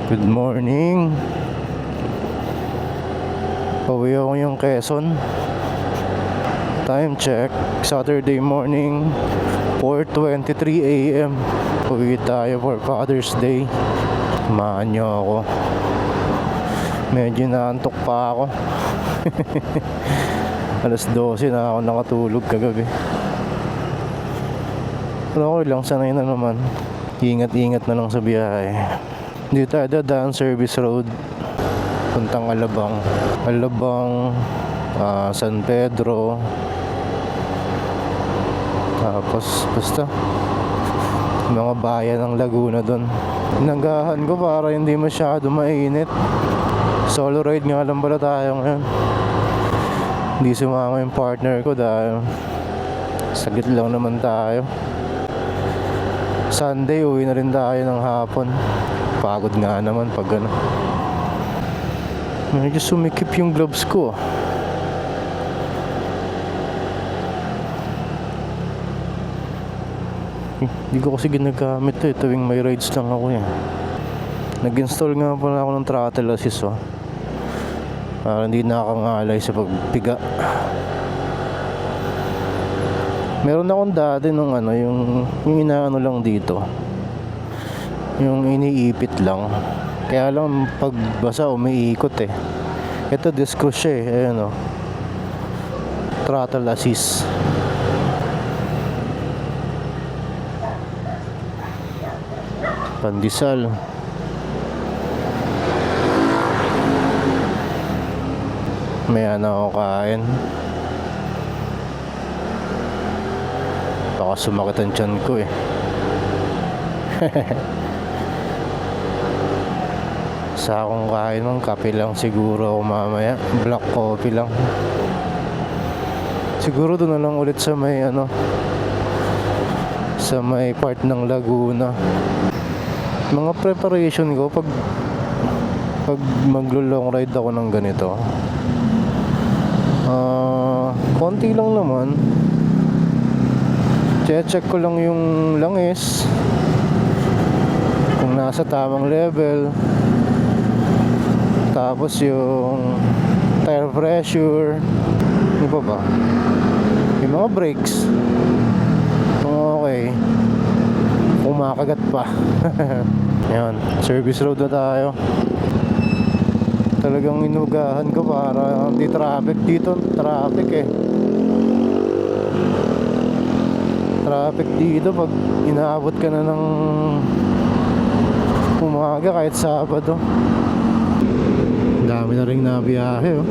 Good morning. Pauwi ako yung Quezon. Time check, Saturday morning, 4:23 AM. Pauwi tayo for Father's Day. Samahan nyo ako. Medyo naantok pa ako. Alas 12 na ako nakatulog kagabi. Pero okay lang, sanay na naman. Ingat-ingat na lang sa biyahe. Dito tayo dadaan service road puntang Alabang, San Pedro, tapos basta mga bayan ng Laguna doon. Nagahan ko para hindi masyado mainit. Solo ride nga lang pala tayo ngayon. Hindi sumama yung partner ko dahil saglit lang naman tayo. Sunday uwi na rin tayo ng hapon. Pagod nga naman pag ano. Medyo sumikip yung gloves ko. Hindi ko kasi ginagamit eh. Tuwing may rides lang ako eh. Nag-install nga pala ako ng throttle assist para hindi nakakangalay sa pagpiga. Meron akong dati nung ano, yung inaano lang dito, yung iniipit lang. Kaya lang pag basa umiikot eh. Ito disc siya eh. Ayan o, throttle assist. Pandesal. Maya na ako kain. Baka sumakit ang tiyan ko eh. Sa akong kain ng kape lang siguro ako mamaya. Black coffee lang. Siguro doon na lang ulit sa may ano, sa may part ng Laguna. Mga preparation ko pag maglo-long ride ako ng ganito, konti lang naman. Check ko lang yung langis, kung nasa tamang level, tapos yung tire pressure, ano pa ba, yung mga brakes, okay, kung makagat pa. Yan, service road na tayo. Talagang inugahan ko para hindi traffic dito. Traffic eh. Traffic dito pag inaabot ka na ng umaga kahit Sabado. Dami na rin nabiyahe oh.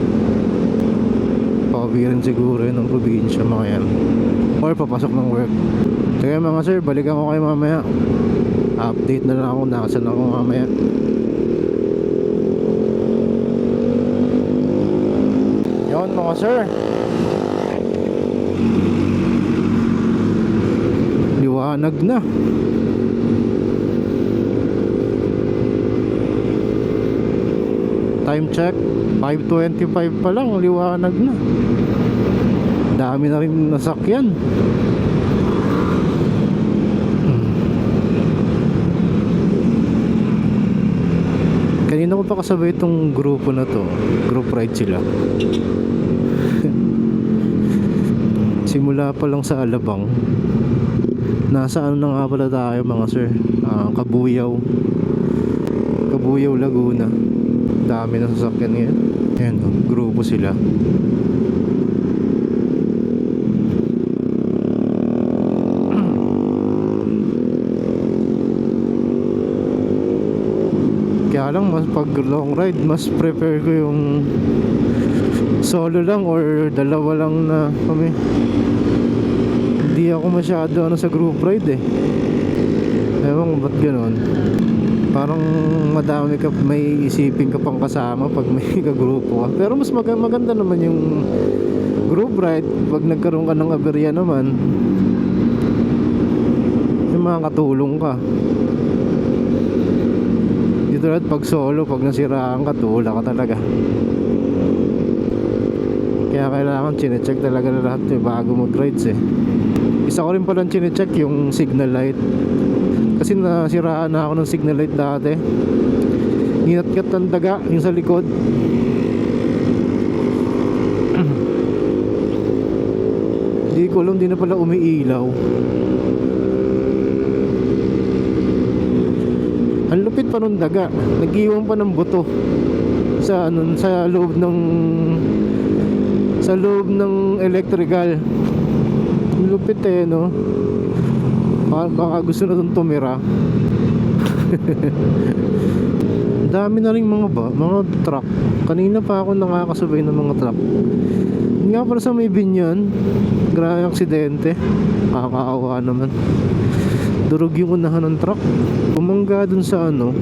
Pauwi rin siguro yun ng probinsya mga yan, or papasok ng work. Kaya mga sir, balikan ko kayo mamaya. Update na lang ako nakasan ako mamaya. Yun mga sir, liwanag na. Time check, 5:25 pa lang, liwanag na. Dami na rin nasakyan. Kanina ko pa kasabay itong grupo na to. Group ride sila. Simula pa lang sa Alabang. Nasa ano na nga pala tayo mga sir, Kabuyaw, Laguna. Dami na sasakyan ngayon. Ayan o, grupo sila. Kaya lang mas pag long ride, mas prefer ko yung solo lang or dalawa lang na kami. Hindi ako masyado ano sa group ride eh. Ewan ko ba't ganun. Parang madami ka, may isipin ka pang kasama pag may kagrupo ka. Pero mas maganda naman yung group ride pag nagkaroon ka ng aberya naman. Yung mga katulong ka. Dito lahat pag solo, pag nasiraan ka, tula ka talaga. Kaya kailangan chinecheck talaga na lahat bago mag-rides eh. Isa ko rin palang chinecheck yung signal light. Kasi nasiraan na ako ng signal light dati. Inat-kat ng daga yung sa likod. Hindi ko alam, di na pala umiilaw. Ang lupit pa nung daga. Nag-iwan pa ng buto sa ano, sa loob ng electrical. Ang lupit eh, no? Baka gusto na itong tumira. Dami na rin mga truck. Kanina pa ako nakakasabay ng mga truck. Yun nga pala sa may binyan, grabe aksidente. Kakaawa naman. Durog yung unahan ng truck. Bumangga dun sa ano,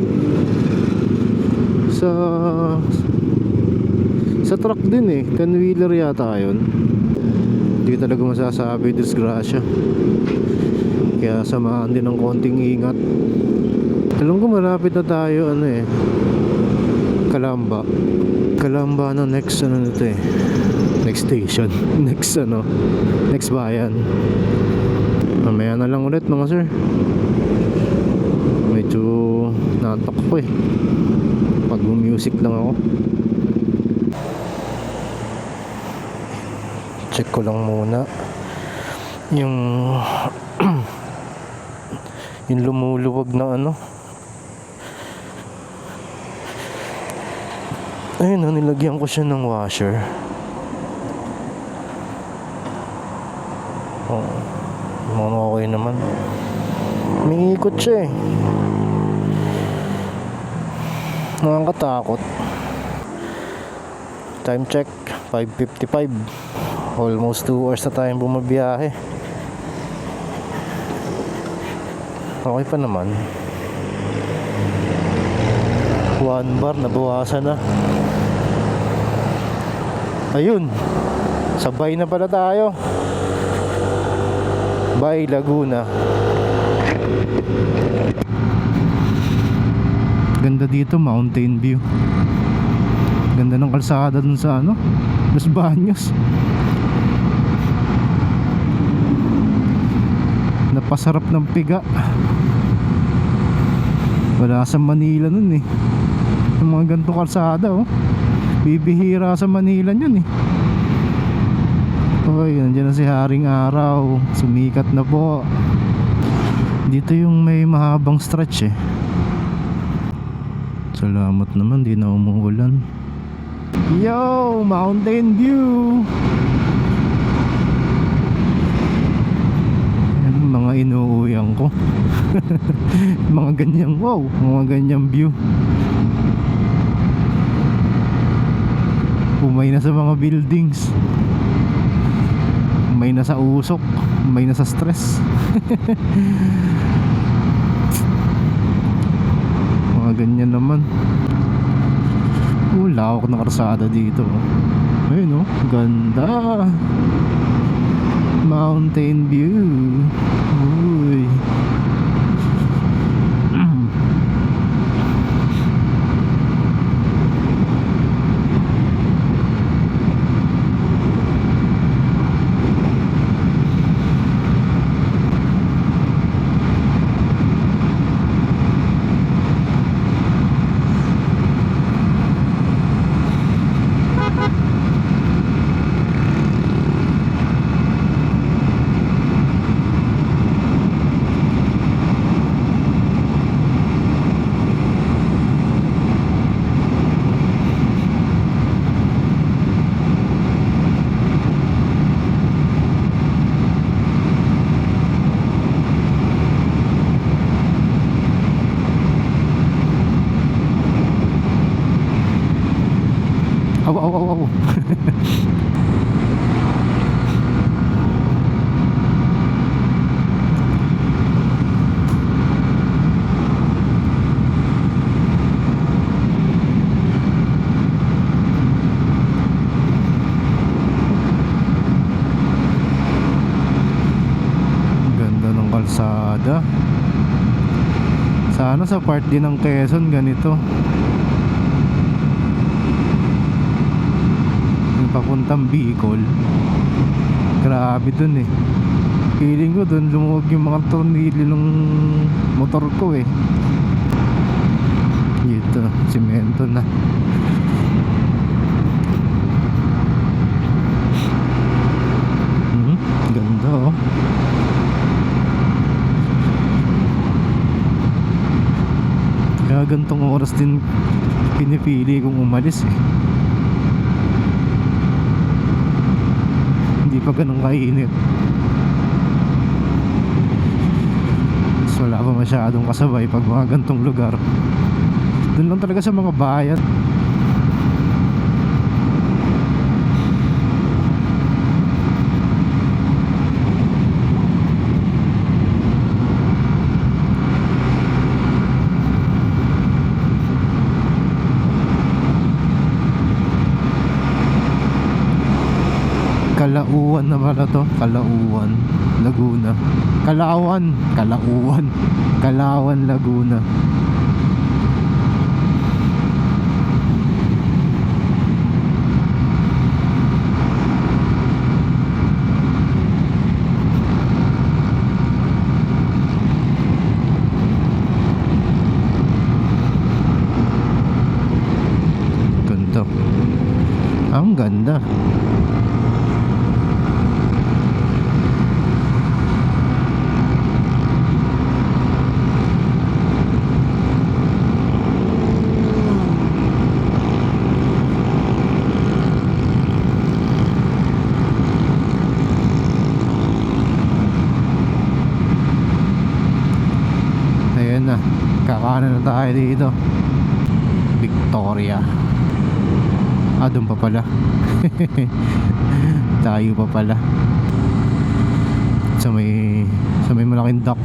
sa truck din eh. 10-wheeler yata yun. Hindi talaga masasabi, disgrasya. Kaya samahan din ng konting ingat. Alam ko malapit na tayo ano eh, Calamba na next ano nito eh, next station. Next bayan. Mamaya na lang ulit mga sir. Medyo natok ko eh, pag music lang ako. Check ko lang muna yung yung lumuluwag na ano. Ayun, nilagyan ko siya ng washer. Oh, okay naman. May ikot siya eh. Nakakatakot. Time check 5:55. Almost 2 hours na tayong bumabiyahe. Okay pa naman. 1 bar nabawasan na. Ayun, sabay na pala tayo. Bye Laguna. Ganda dito, mountain view. Ganda ng kalsada dun sa ano, Los Baños. Napasarap ng piga. Wala sa Manila nun eh. Yung mga ganito kalsada oh, bibihira sa Manila yun eh. Oy, nandiyan na si Haring Araw. Sumikat na po. Dito yung may mahabang stretch eh. Salamat naman, di na umuulan. Yo, mountain view. Yan, mga inuuyang ko. Mga ganyang wow, mga ganyang view. Umay na sa mga buildings, umay na sa usok, umay na sa stress. Mga ganyan naman. Lawak ng karsada dito. Ayun oh, ganda. Mountain view. Uy. Aw. Ganda ng kalsada. Sana sa part din ng Quezon ganito. Papuntang Bicol. Grabe dun eh. Feeling ko dun lumuwag yung mga tornilyo ng motor ko eh. Dito, simento na. Ganda oh. Kaya gantong oras din pinipili kong umalis eh. Hindi pa ganun kainit. So, wala pa masyadong kasabay pag mga gantong lugar. Doon lang talaga sa mga bayan. Kalauan na pala to. Kalauan, Laguna. Kalawan, Laguna. Ganda. Ang ganda. Ayan na, kakanan na tayo dito. Victoria. Doon pa pala. Tayo pa pala. Sa may malaking dock.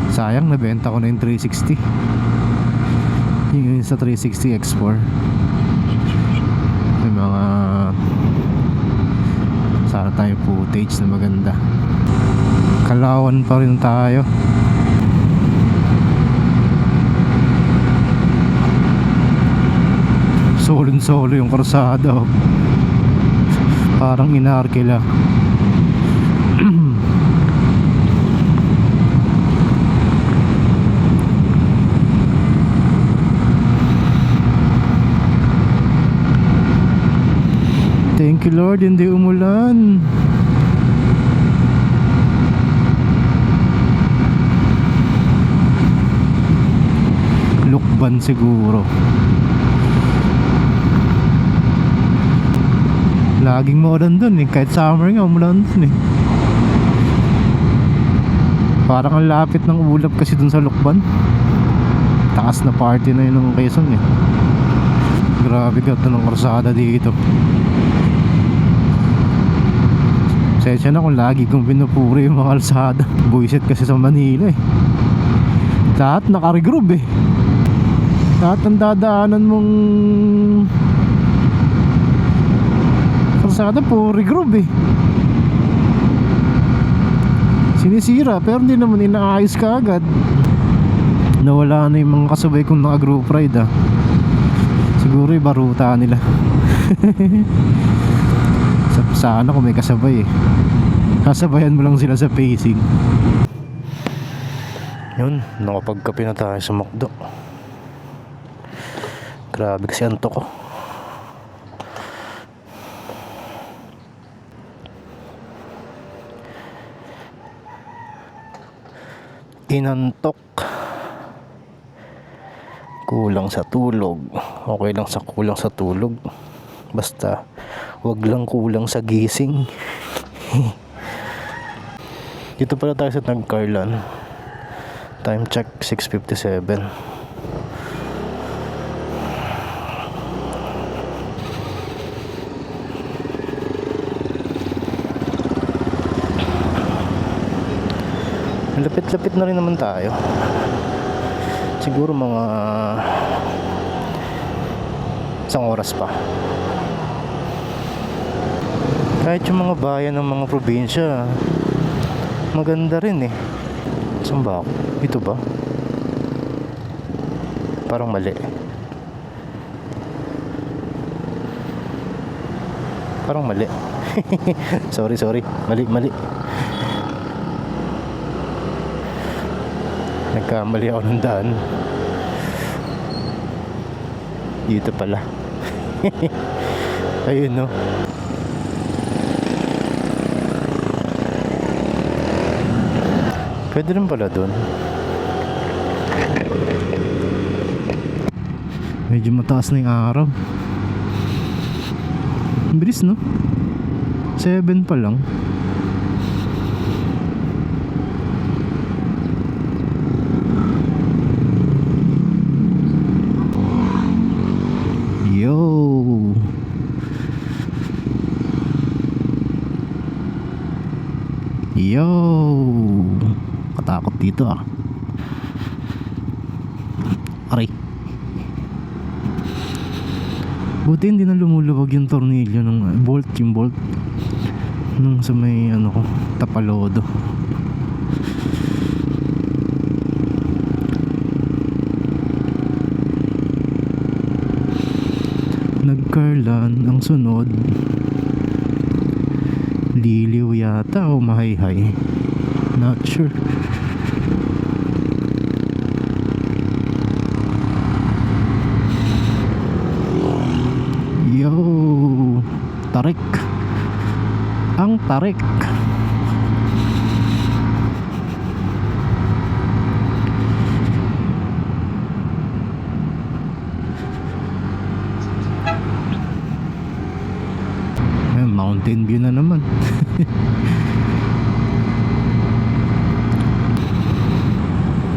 Sayang, nabenta ko na yung 360. Yung sa 360 X4. May mga sana tayo footage na maganda. Kalawan pa rin tayo. Solo yung karsada oh. Parang inarkila. Thank you Lord, hindi umulan. Lukban siguro. Laging maulan dun eh. Kahit summer nga umulan dun eh. Parang ang lapit ng ulap kasi dun sa Lukban. Taas na party na yun ng Quezon eh. Grabe ganda ng karsada dito. Sensya na kung lagi kong pinupuri yung mga kalsada. Buisit kasi sa Manila eh. Lahat naka-regroove eh. Lahat ng dadaanan mong kalsada po regroove eh. Sinisira pero hindi naman inaayos ka agad. Nawala na yung mga kasabay kong naka-group ride ah. Siguro iba ruta nila. Sana kung may kasabay eh. Kasabayan mo lang sila sa pacing. Yun, nakapagkape na tayo sa McDo. Grabe kasi antok ko. Inantok. Kulang sa tulog. Okay lang sa kulang sa tulog. Basta wag lang kulang sa gising. Dito pala tayo sa Nagcarlan. Time check 6:57. Lapit-lapit na rin naman tayo. Siguro mga isang oras pa. Kahit yung mga bayan ng mga probinsya maganda rin eh. Saan ba ako? Ito ba? Parang mali. Parang mali. Sorry, sorry. Mali, mali. Nagkamali ako ng daan. Dito pala. Ayun, no. Pwede rin pala doon. Medyo mataas na yung araw. Ang bilis, no? 7 pa lang. Yo! Yo! Katakot dito ah. Aray. Buti hindi na lumuluwag yung tornilyo ng bolt, yung bolt nung sa may ano ko, Tapalodo. Nagkarlan ang sunod. Liliw yata o mahayhay. Not sure. Yo, tarik. Ang tarik. Ayan, mountain view na naman.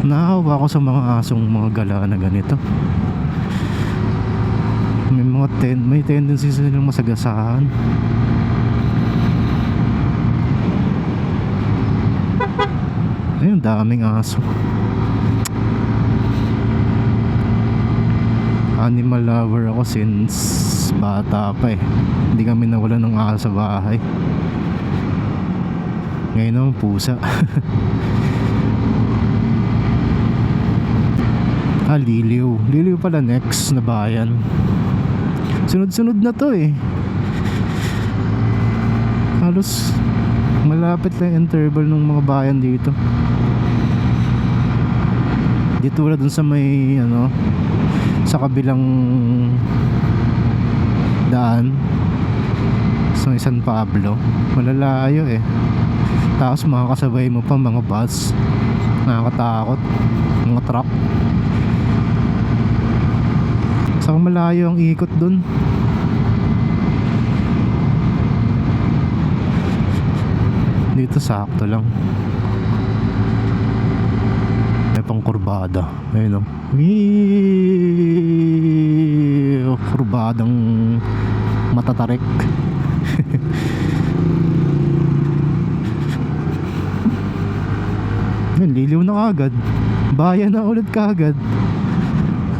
Naawa ako sa mga asong mga gala na ganito. May tendency silang masagasahan. Ayun, daming aso. Animal lover ako since bata pa eh. Hindi kami nawala ng aso sa bahay. Ngayon naman pusa. Liliw. Liliw pala next na bayan. Sunod-sunod na to eh. Halos malapit lang yung interval ng mga bayan dito. Dito wala dun sa may ano, sa kabilang daan sa may San Pablo. Malalayo eh. Tapos makakasabay mo pa mga bus. Nakakatakot. Mga truck. Saka malayo ang ikot dun. Dito sakto lang. May pang kurbada. Ayun o. Kurbadang matatarik. Ayun, liliw na kagad. Bayan na ulit kagad.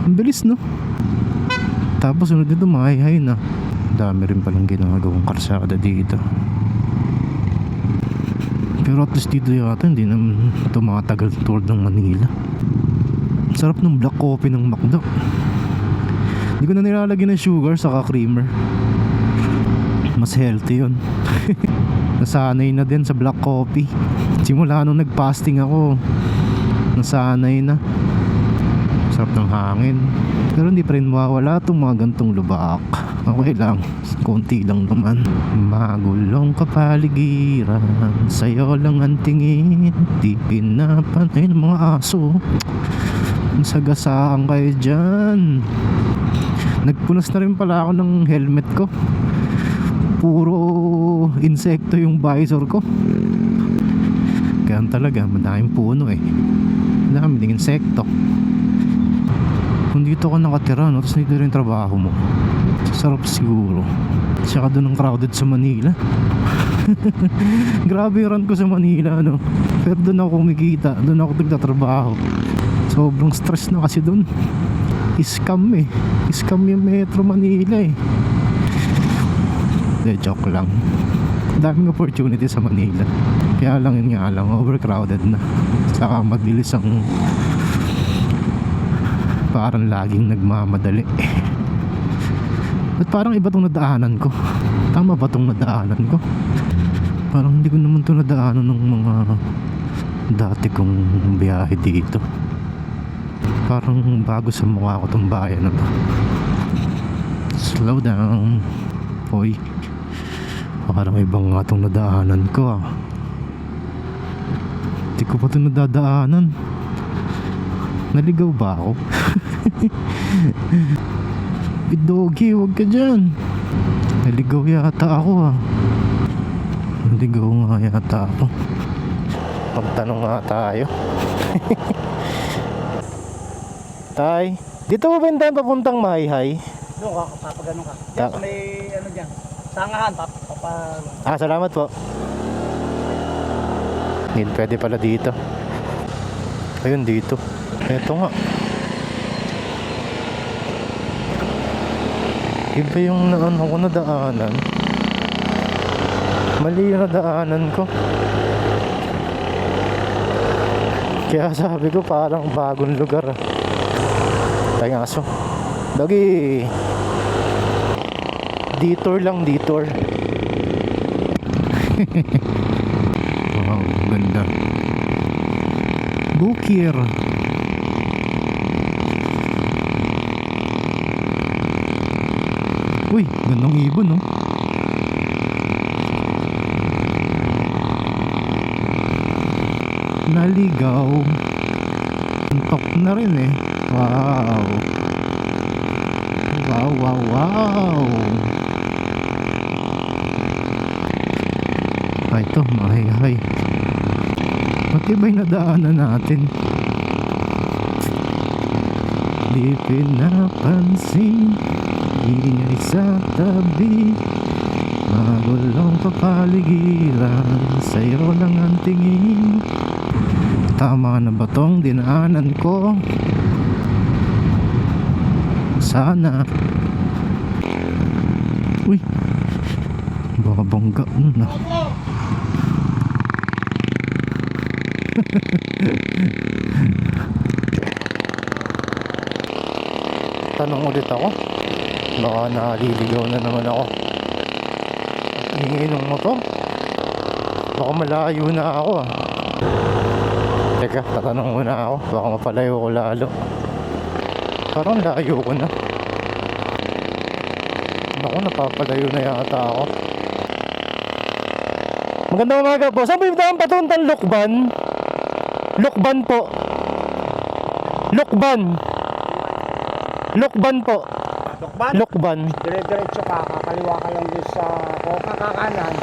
Ang bilis, no? Tapos sunod nito mahay-hay na. Dami rin palang ginagawang karsada dito. Pero at least dito yata hindi naman tumatagal tulad ng Manila. Sarap ng black coffee ng McDo. Hindi ko na nilalagyan ng sugar saka creamer. Mas healthy yun. Nasanay na din sa black coffee. Simula nung nag-fasting ako, nasanay na. Sarap ng hangin. Pero hindi pa rin mawawala itong mga gantong lubak. Okay lang, konti lang naman. Magulong kapaligiran, sa'yo lang ang tingin, di pinapan. Ayun mga aso, sagasaan kayo dyan. Nagpunas na rin pala ako ng helmet ko. Puro insekto yung visor ko. Kaya talaga, madaming puno eh. Madaming ding insekto. Kung dito ka nakatira, no? Tapos dito rin trabaho mo, sarap siguro. Tsaka doon ang crowded sa Manila. Grabe yung run ko sa Manila, no? Pero doon ako kumikita, doon ako nagtatrabaho. Sobrang stress na kasi doon. Scam eh. Scam yung Metro Manila eh. De, joke lang. Daming opportunity sa Manila. Kaya lang yun nga lang, overcrowded na. Saka mabilis ang parang laging nagmamadali. Ba't parang iba tong nadaanan ko? Tama ba tong nadaanan ko? Parang hindi ko naman to nadaanan ng mga dati kong biyahe dito. Parang bago sa mukha ko tong bayan na to. Slow down. Hoy, parang ibang nga tong nadaanan ko ah. Hindi ko pa ito nadadaanan. Naligaw ba ako? Doggy, huwag ka dyan. Naligaw yata ako ah. Naligaw nga yata ako. Magtanong nga tayo. Tay, dito ba ba tayo papuntang Mahihai? Doon ka, papagano ka. Diyan sa may ano dyan. Sangahan, Salamat po. Hindi pwede pala dito. Ayun dito. Eto nga. Iba yung naano ko nadaanan. Mali yung nadaanan ko. Kaya sabi ko parang bagong lugar ah. Tayo aso. Doggy. Detour lang, detour. Wow, ganda. Bukir. Uy, gandang ibon no. Naligaw. Antok na rin eh. Wow. Wow, wow, wow. Ay, ito, Mahihai. Matibay na daanan natin. Di pinapansin, ingay sa tabi, magulong kapaligiran, sa'yo lang ang tingin. Tama na ba tong dinaanan ko? Sana. Uy, baka bangga nun ah. Tanong ulit ako. Baka naliligaw na naman ako. Iniinom mo to? Baka malayo na ako ah. Teka, tatanong muna ako. Baka mapalayo ko lalo. Parang layo ko na. Naku, napapalayo na yata ako. Magandang umaga po. Saan po yung daan patuntang Lukban? Lukban po. Lukban. Lukban po. Lukban? Lukban. Dire-diretso ka, kakaliwa ka lang din sa kakakanan.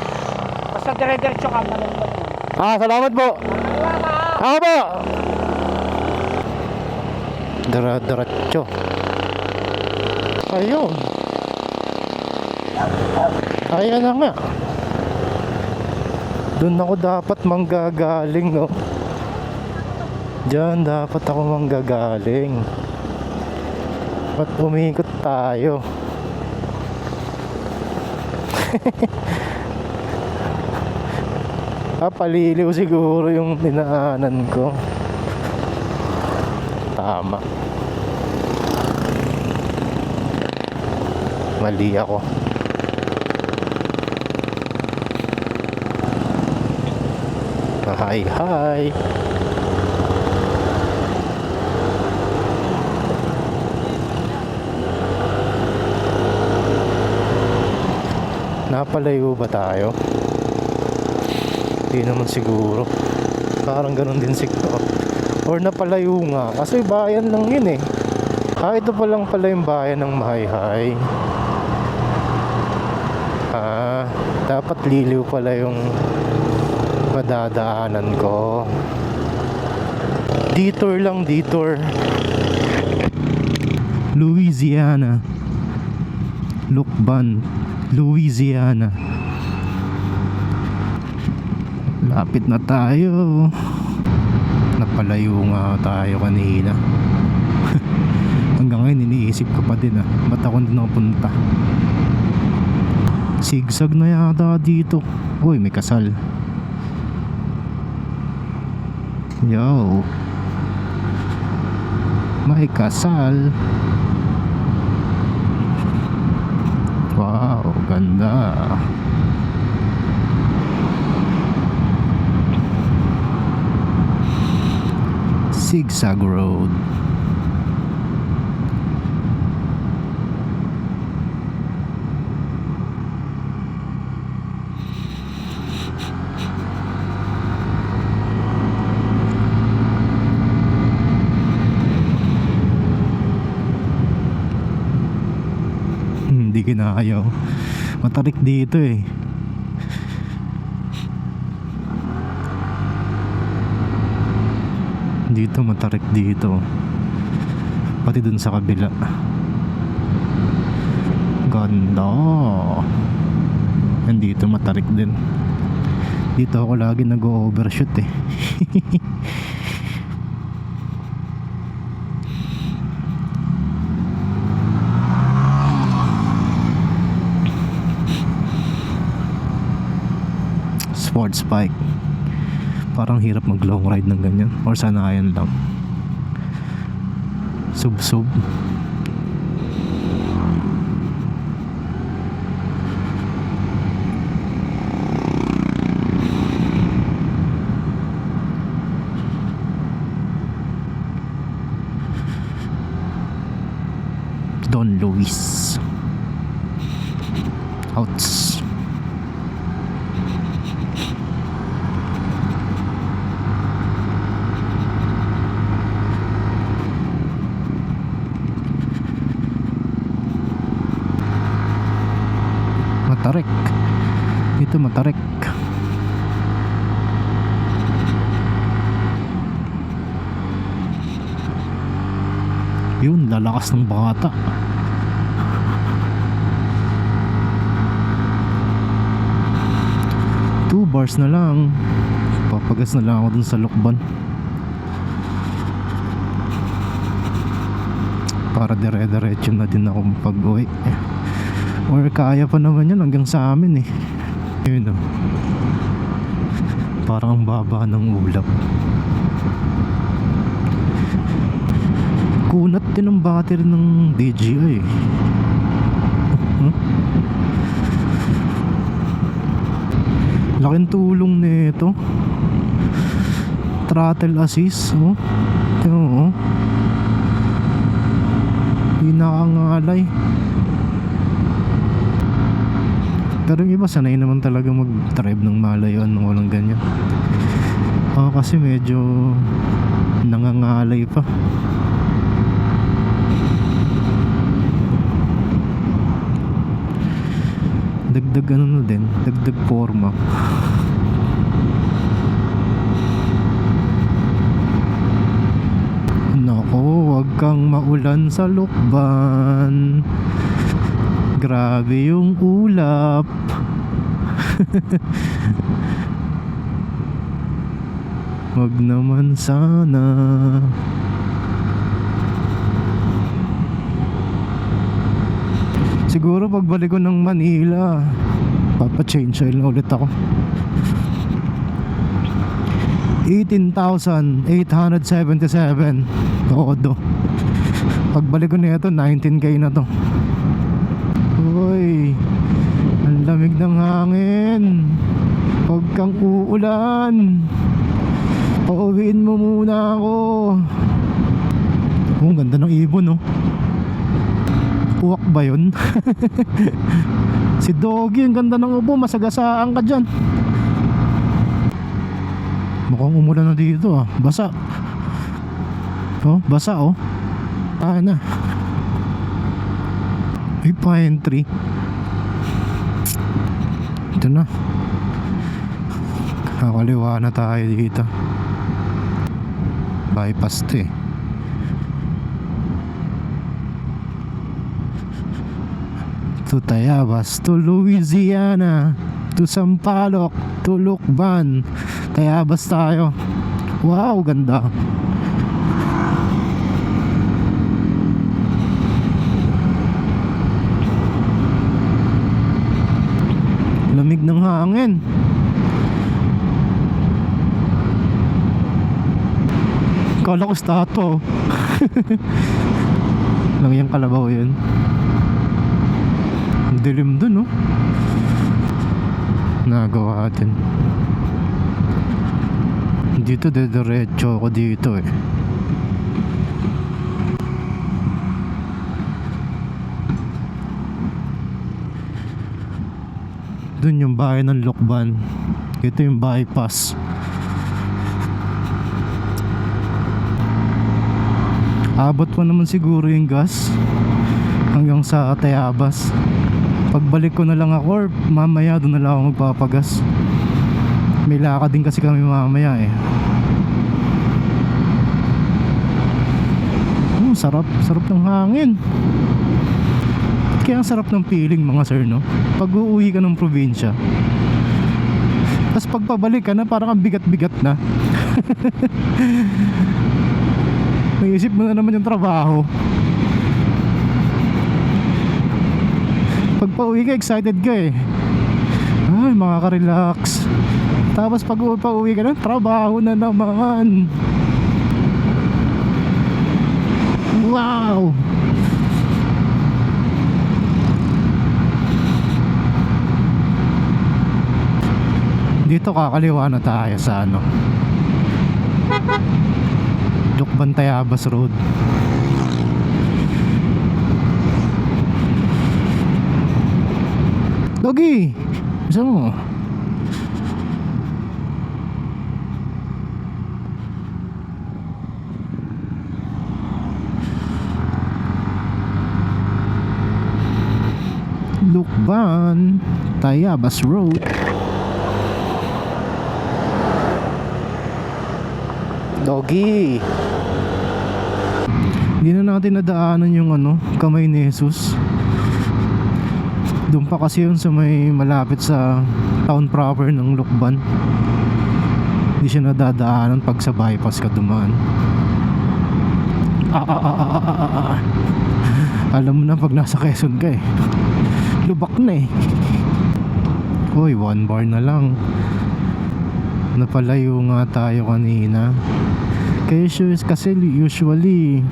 Basta dire-diretso ka, malambot na. Salamat po. Kakaliwa ka! Ako po. Diretso. Ayun. Ayan na nga. Doon ako dapat manggagaling, no? Diyan dapat ako manggagaling. Ba't umikot tayo? Paliliw siguro yung dinaanan ko. Tama. Mali ako. Hi, hi. Napalayo ba tayo? Hindi naman siguro. Parang ganun din siguro. Or napalayo nga. Kasi bayan lang yun eh. Ito pa lang pala yung bayan ng Mahihai. Dapat liliw pala yung madadaanan ko. Detour lang, detour. Louisiana. Lukban, Louisiana. Lapit na tayo. Napalayo nga tayo kanina. Hanggang ngayon iniisip ko pa din ba't ako din napunta? Sigsag na yata dito. Uy, may kasal. Yo, may kasal. ganda. Zigzag road. Hindi kinakayaw. Matarik dito eh. Dito matarik dito. Pati dun sa kabila. Ganda. And dito matarik din. Dito ako lagi nag-overshoot eh. Sports bike. Parang hirap mag long ride ng ganyan. Or sanayan lang. Sub-sub. Don Luis. Outs. Matarik. Dito matarik. Yun, lalakas ng bata. Two bars na lang. Papagas na lang ako dun sa Lokban. Para dire-diretso na din ako pag-uwi. Or kaya pa naman yan hanggang sa amin eh. Yun o. Parang ang baba ng ulap. Kunat din ang battery ng DJI eh. Laking tulong nito. Throttle assist oh. Oo. Hindi nakangalay. Pero yung iba sanay naman talaga mag-drive ng malayo nung walang ganyan. Ako kasi medyo nangangalay pa. Dagdag ano na din, dagdag forma. Nako, wag kang maulan sa Lokban. Grabe yung ulap. Wag naman sana. Siguro pagbalik ko ng Manila, papa-change oil na ulit ako. 18,877 todo. Pagbalik ko nito 19k na to. Uy, ang lamig ng hangin. Huwag kang uulan. Pauwiin mo muna ako. Oh, ganda ng ibon oh. Uwak ba yun? Si Doggy, ang ganda ng ubo. Masagasaan ka dyan. Mukhang umulan na dito ah. Basa. Oh, basa oh. Ah na. May pine tree. Ito na. Kakaliwa na tayo dito. Bypass to eh. To Tayabas, to Louisiana, to Sampaloc, to Lokban. Tayabas tayo. Wow, ganda. Lamig ng hangin. Kala ko statue. Lang yung kalabaw yun. dilim dun, no? Nagawa din. Dito, diretso ako dito eh. Dun yung bahay ng Lokban. Ito yung bypass. Abot pa naman siguro yung gas hanggang sa Tayabas. Pagbalik ko na lang ako or mamaya doon na lang ako magpapagas. May lakad din kasi kami mamaya eh. Sarap, sarap ng hangin. Kaya ang sarap ng feeling mga sir, no? Pag uuwi ka ng probinsya, tapos pagpabalik ka na parang ang bigat-bigat na. Naisip mo na naman yung trabaho. Pag pauwi ka, excited ka eh. Ay, makaka-relax. Tapos pag pauwi ka na, trabaho na naman. Wow! Dito kakaliwa na tayo sa ano, Lokban Tayabas Road. Doggy! Bisa mo? Lokban Tayabas Road. Doggy. Hindi na natin nadaanan yung ano, Kamay ni Jesus. Doon pa kasi yun sa may malapit sa town proper ng Lokban. Hindi siya nadadaanan pag sa bypass ka dumaan. Alam mo na pag nasa Quezon ka eh. Lubak na eh. Uy, 1 bar na lang. Napalayo nga tayo kanina. Kasi usually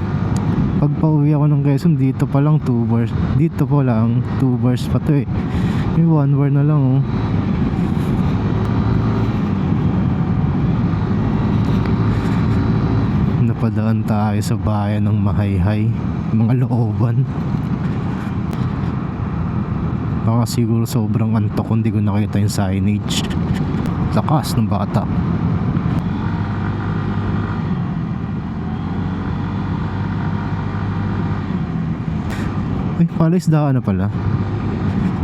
pag pauwi ako ng Quezon, dito pa lang 2 bars. Dito pa lang 2 bars pa to eh. May 1 bar na lang oh. Napadaan tayo sa bayan ng Mahayhay, mga looban. Baka siguro sobrang antok kung di ko nakita yung signage. Lakas ng bata. Ay, palaisdaan na pala.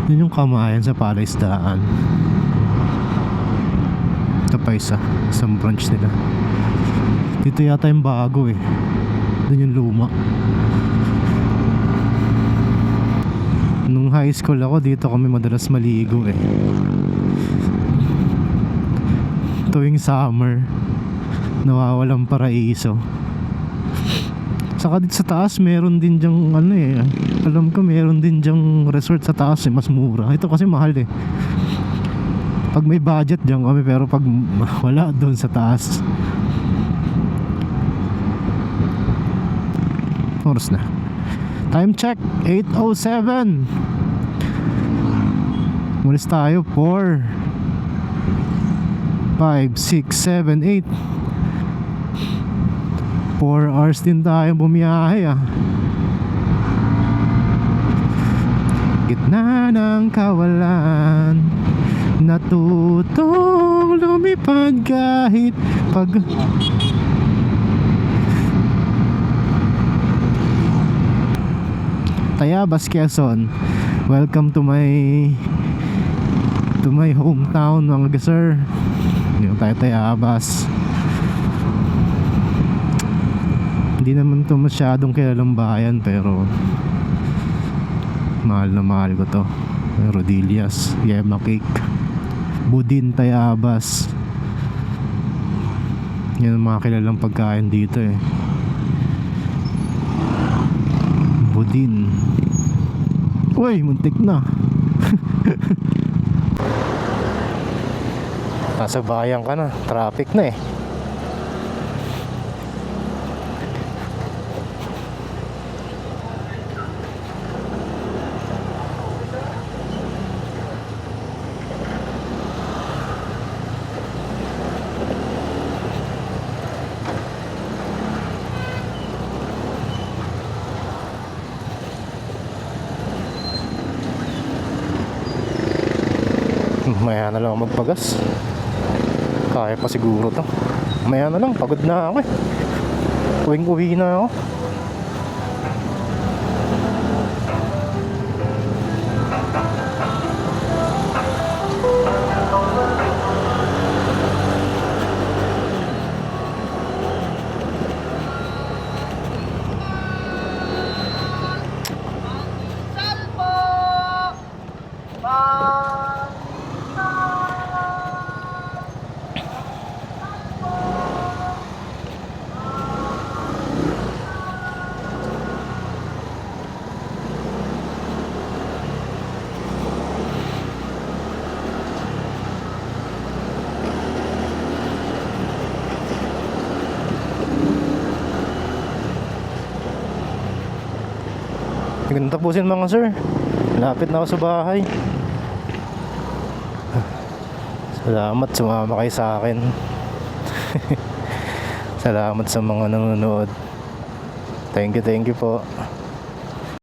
Yun yung Kamayan sa palaisdaan. Ito pa isang branch nila. Dito yata yung bago eh. Doon yung luma. Nung high school ako, dito kami madalas maligo eh. Tuwing summer, nawawalang paraiso. Saka dito sa taas meron din dyang ano eh, alam ko meron din dyang resort sa taas eh, mas mura. Ito kasi mahal eh. Pag may budget dyan kami, pero pag wala, doon sa taas. Oras na. Time check, 8:07. Mulis tayo 4 5, 6, 7, 8. 4 hours din tayo bumiyahe ah. Gitna ng kawalan, natutong lumipad kahit pag... Tayabas, Quezon. Welcome to my hometown mga sir. Yung tayo Tayabas. Hindi naman to masyadong kilalang bayan, pero mahal na mahal ko to. Rodillas, Yema Cake, Budin, Tayabas. Yan ang mga kilalang pagkain dito eh. Budin. Uy, muntik na. Nasa bayan ka na, traffic na eh. Maya na lang ako magpagas. Kaya pa siguro to. Maya na lang, pagod na ako eh. Uwing-uwi na ako. Ganun tapusin mga sir. Lapit na ako sa bahay. Salamat sumama kayo sa akin. Salamat sa mga nanonood. Thank you po.